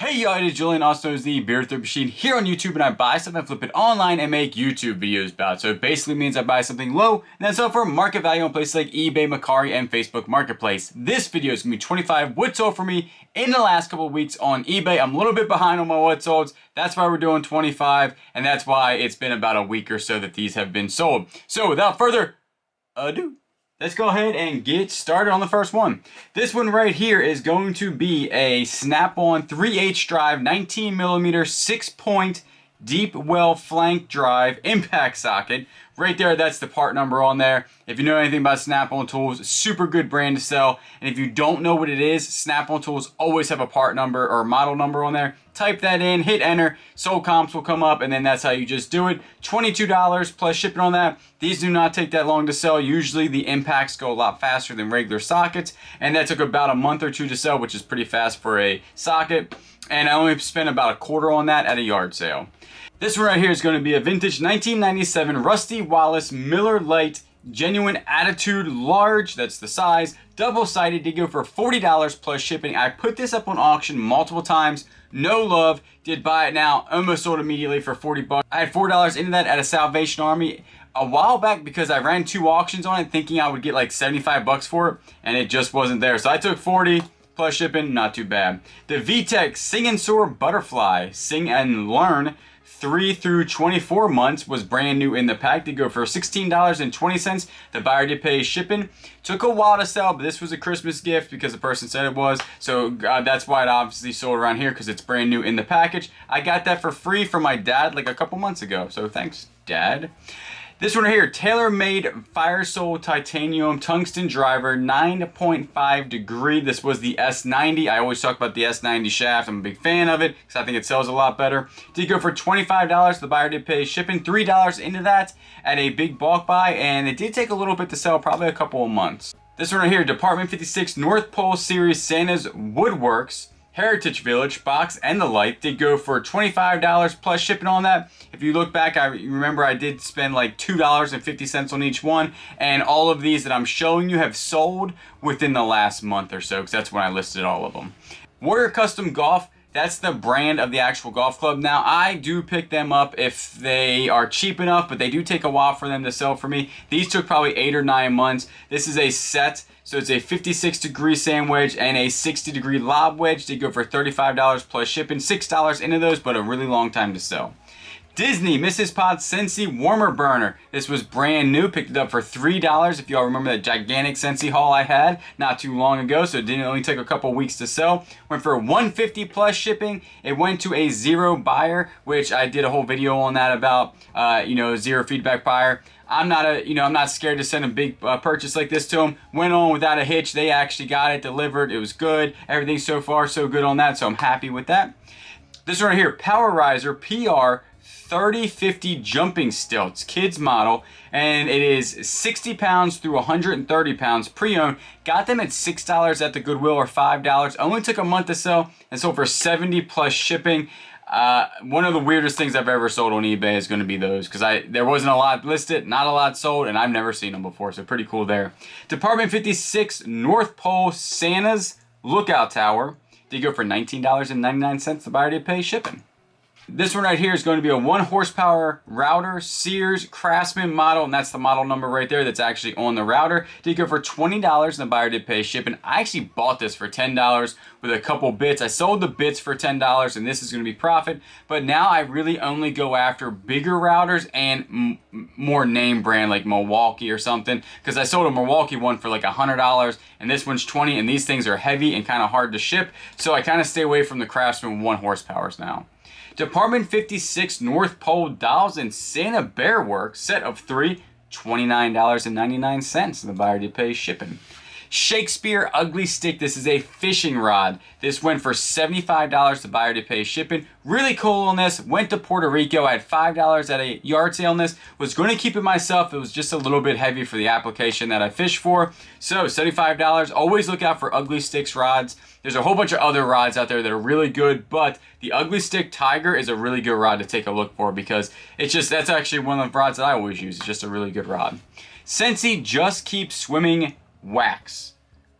Hey y'all, it is Julian, also known as the Beard Thrift Machine, here on YouTube, and I buy stuff and flip it online and make YouTube videos about it. So it basically means I buy something low and then sell for market value on places like eBay, Mercari, and Facebook Marketplace. This video is going to be 25 what sold for me in the last couple of weeks on eBay. I'm a little bit behind on my what solds. That's why we're doing 25, and that's why it's been about a week or so that these have been sold. So without further ado, let's go ahead and get started on the first one. This one right here is going to be a SnapOn 3/8 drive, 19mm, 6-point deep well flank drive impact socket. Right there, that's the part number on there. If you know anything about SnapOn tools, super good brand to sell. And if you don't know what it is, SnapOn tools always have a part number or model number on there. Type that in, hit enter, sold comps will come up, and then that's how you just do it. $22 plus shipping on that. These do not take that long to sell. Usually the impacts go a lot faster than regular sockets, and that took about a month or two to sell, which is pretty fast for a socket. And I only spent about a quarter on that at a yard sale. This one right here is going to be a vintage 1997 Rusty Wallace Miller Lite Genuine Attitude Large. That's the size. Double-sided. Did go for $40 plus shipping. I put this up on auction multiple times. No love. Did buy it now. Almost sold immediately for 40 bucks. I had $4 into that at a Salvation Army a while back because I ran 2 auctions on it thinking I would get like 75 bucks for it, and it just wasn't there. So I took 40 plus shipping. Not too bad. The Vtec Sing and Soar Butterfly Sing and Learn 3 through 24 months was brand new in the pack. Did go for $16.20. The buyer did pay shipping. Took a while to sell, but this was a Christmas gift because the person said it was. So that's why it obviously sold around here, because it's brand new in the package. I got that for free from my dad like a couple months ago. So thanks, Dad. This one right here, TaylorMade Fire Soul Titanium Tungsten Driver, 9.5 degree. This was the S90. I always talk about the S90 shaft. I'm a big fan of it because I think it sells a lot better. Did go for $25. The buyer did pay shipping. $3 into that at a big bulk buy, and it did take a little bit to sell, probably a couple of months. This one right here, Department 56 North Pole Series Santa's Woodworks Heritage Village box and the light did go for $25 plus shipping on that. If you look back, I remember I did spend like $2.50 on each one, and all of these that I'm showing you have sold within the last month or so, because that's when I listed all of them. Warrior Custom Golf, that's the brand of the actual golf club. Now, I do pick them up if they are cheap enough, but they do take a while for them to sell for me. These took probably 8 or 9 months. This is a set, so it's a 56-degree sand wedge and a 60-degree lob wedge. They go for $35 plus shipping. $6 into those, but a really long time to sell. Disney Mrs. Potts Scentsy Warmer Burner. This was brand new. Picked it up for $3. If y'all remember that gigantic Scentsy haul I had not too long ago, so it didn't only take a couple weeks to sell. Went for $150 plus shipping. It went to a 0 buyer, which I did a whole video on that about, zero feedback buyer. I'm not scared to send a big purchase like this to them. Went on without a hitch. They actually got it delivered. It was good. Everything so far so good on that, so I'm happy with that. This one right here, Power Riser PR 3050 jumping stilts, kids model, and it is 60 pounds through 130 pounds pre-owned. Got them at $6 at the Goodwill or $5. Only took a month to sell and sold for 70 plus shipping. One of the weirdest things I've ever sold on eBay is going to be those, because there wasn't a lot listed, not a lot sold, and I've never seen them before, so pretty cool there. Department 56 North Pole Santa's Lookout Tower did go for $19.99. The buyer did pay shipping. This one right here is going to be a 1 horsepower router, Sears Craftsman model, and that's the model number right there that's actually on the router. Did go for $20, and the buyer did pay shipping. I actually bought this for $10 with a couple bits. I sold the bits for $10, and this is going to be profit. But now I really only go after bigger routers and more name brand like Milwaukee or something, because I sold a Milwaukee one for like $100, and this one's $20, and these things are heavy and kind of hard to ship. So I kind of stay away from the Craftsman 1 horsepowers now. Department 56 North Pole Dolls and Santa Bear Work set of 3, $29.99. The buyer did pay shipping. Shakespeare Ugly Stick. This is a fishing rod. This went for $75. The buyer did pay shipping. Really cool on this. Went to Puerto Rico. I had $5 at a yard sale on this. Was going to keep it myself. It was just a little bit heavy for the application that I fish for. So $75. Always look out for Ugly Sticks rods. There's a whole bunch of other rods out there that are really good, but the Ugly Stick Tiger is a really good rod to take a look for, because that's actually one of the rods that I always use. It's just a really good rod. Scentsy Just Keep Swimming Wax.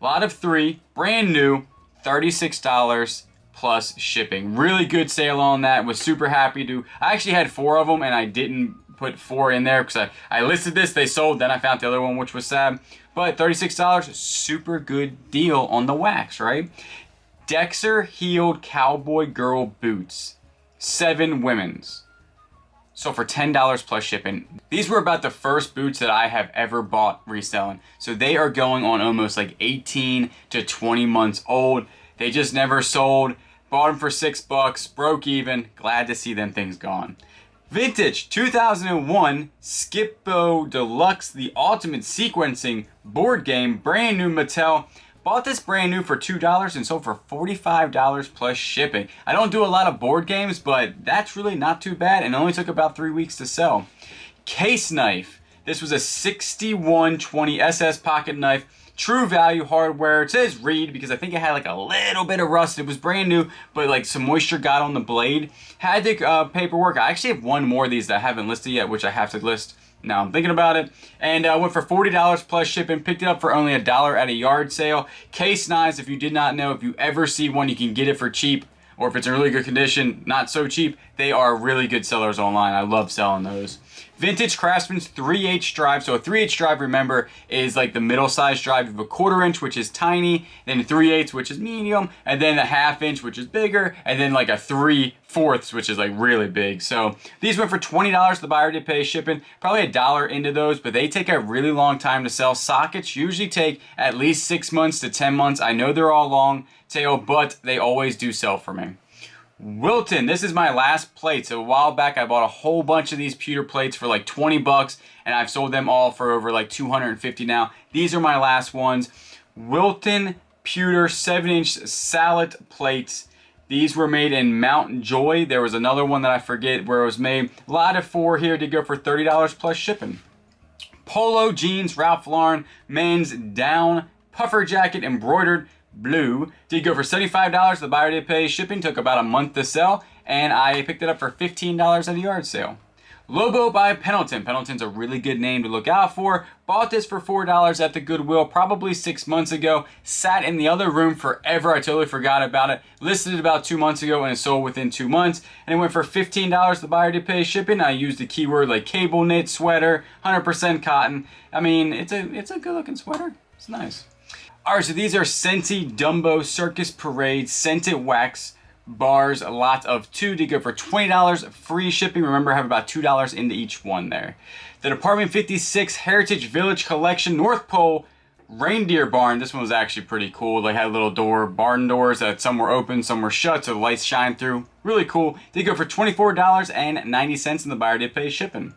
Lot of 3, brand new, $36 plus shipping. Really good sale on that. Was super happy to. I actually had 4 of them and I didn't put 4 in there because I listed this, they sold, then I found the other one, which was sad. But $36, super good deal on the wax, right? Dexter heeled cowboy girl boots, 7 women's. So for $10 plus shipping. These were about the first boots that I have ever bought reselling. So they are going on almost like 18 to 20 months old. They just never sold. Bought them for $6, broke even. Glad to see them things gone. Vintage 2001 Skippo Deluxe, the ultimate sequencing board game, brand new Mattel. Bought this brand new for $2 and sold for $45 plus shipping. I don't do a lot of board games, but that's really not too bad and only took about 3 weeks to sell. Case knife. This was a 6120 SS pocket knife. True value hardware. It says Reed because I think it had like a little bit of rust. It was brand new, but like some moisture got on the blade. Had the paperwork. I actually have one more of these that I haven't listed yet, which I have to list. Now I'm thinking about it. And went for $40 plus shipping. Picked it up for only $1 at a yard sale. Case knives, if you did not know, if you ever see one, you can get it for cheap. Or if it's in really good condition, not so cheap. They are really good sellers online. I love selling those. Vintage Craftsman's 3/8 drive. So a 3/8 drive, remember, is like the middle size drive. You have a 1/4 inch, which is tiny, then a 3/8, which is medium, and then a 1/2 inch, which is bigger, and then like a 3/4, which is like really big. So these went for $20. The buyer did pay shipping, probably $1 into those, but they take a really long time to sell. Sockets usually take at least 6 months to 10 months. I know they're all long tail, but they always do sell for me. Wilton, this is my last plate. So a while back I bought a whole bunch of these pewter plates for like $20 and I've sold them all for over like $250 now. These are my last ones. Wilton pewter 7-inch salad plates. These were made in Mount Joy. There was another one that I forget where it was made. A lot of 4 here to go for $30 plus shipping. Polo jeans, Ralph Lauren, men's down puffer jacket embroidered blue. Did go for $75. The buyer did pay shipping. Took about a month to sell. And I picked it up for $15 at a yard sale. Lobo by Pendleton. Pendleton's a really good name to look out for. Bought this for $4 at the Goodwill probably 6 months ago. Sat in the other room forever. I totally forgot about it. Listed it about 2 months ago and it sold within 2 months. And it went for $15. The buyer did pay shipping. I used the keyword like cable knit sweater, 100% cotton. I mean, it's a good looking sweater. It's nice. Alright, so these are Scentsy Dumbo Circus Parade Scented Wax bars, a lot of 2 to go for $20 free shipping. Remember, I have about $2 into each one there. The Department 56 Heritage Village Collection North Pole Reindeer Barn. This one was actually pretty cool. They had little barn doors that some were open, some were shut, so the lights shine through. Really cool. They go for $24.90 and the buyer did pay shipping.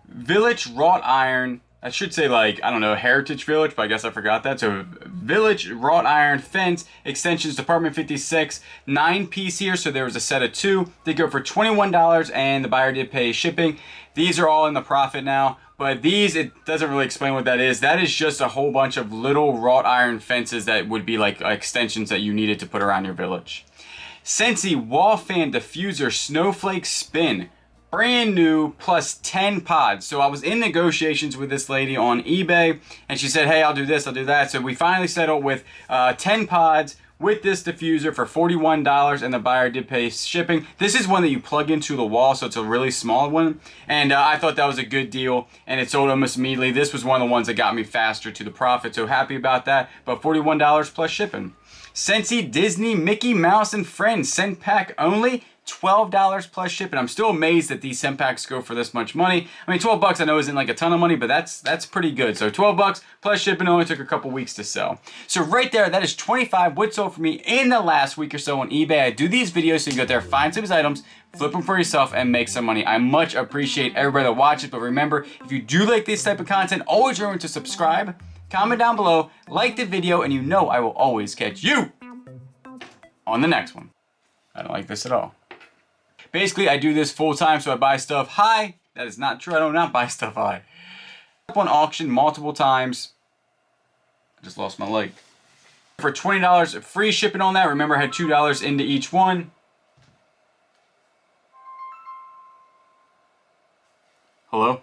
Village Wrought Iron. I should say like, I don't know, Heritage Village, but I guess I forgot that. So Village Wrought Iron Fence Extensions Department 56, 9-piece here. So there was a set of 2. They go for $21 and the buyer did pay shipping. These are all in the profit now. But these, it doesn't really explain what that is. That is just a whole bunch of little wrought iron fences that would be like extensions that you needed to put around your village. Scentsy Wall Fan Diffuser Snowflake Spin. Brand new plus 10 pods. So I was in negotiations with this lady on eBay and she said, hey, I'll do this, I'll do that. So we finally settled with 10 pods with this diffuser for $41 and the buyer did pay shipping. This is one that you plug into the wall, so it's a really small one. And I thought that was a good deal and it sold almost immediately. This was one of the ones that got me faster to the profit, so happy about that. But $41 plus shipping. Scentsy Disney Mickey Mouse and Friends scent pack only. $12 plus shipping. I'm still amazed that these scent packs go for this much money. I mean, $12 I know isn't like a ton of money, but that's pretty good. So $12 plus shipping only took a couple weeks to sell. So right there, that is 25 what sold for me in the last week or so on eBay. I do these videos so you can go there, find some of these items, flip them for yourself, and make some money. I much appreciate everybody that watches, but remember, if you do like this type of content, always remember to subscribe, comment down below, like the video, and you know I will always catch you on the next one. I don't like this at all. Basically, I do this full time, so I buy stuff high. That is not true. I do not buy stuff high. Up on auction multiple times. I just lost my leg. For $20 free shipping on that. Remember, I had $2 into each one. Hello?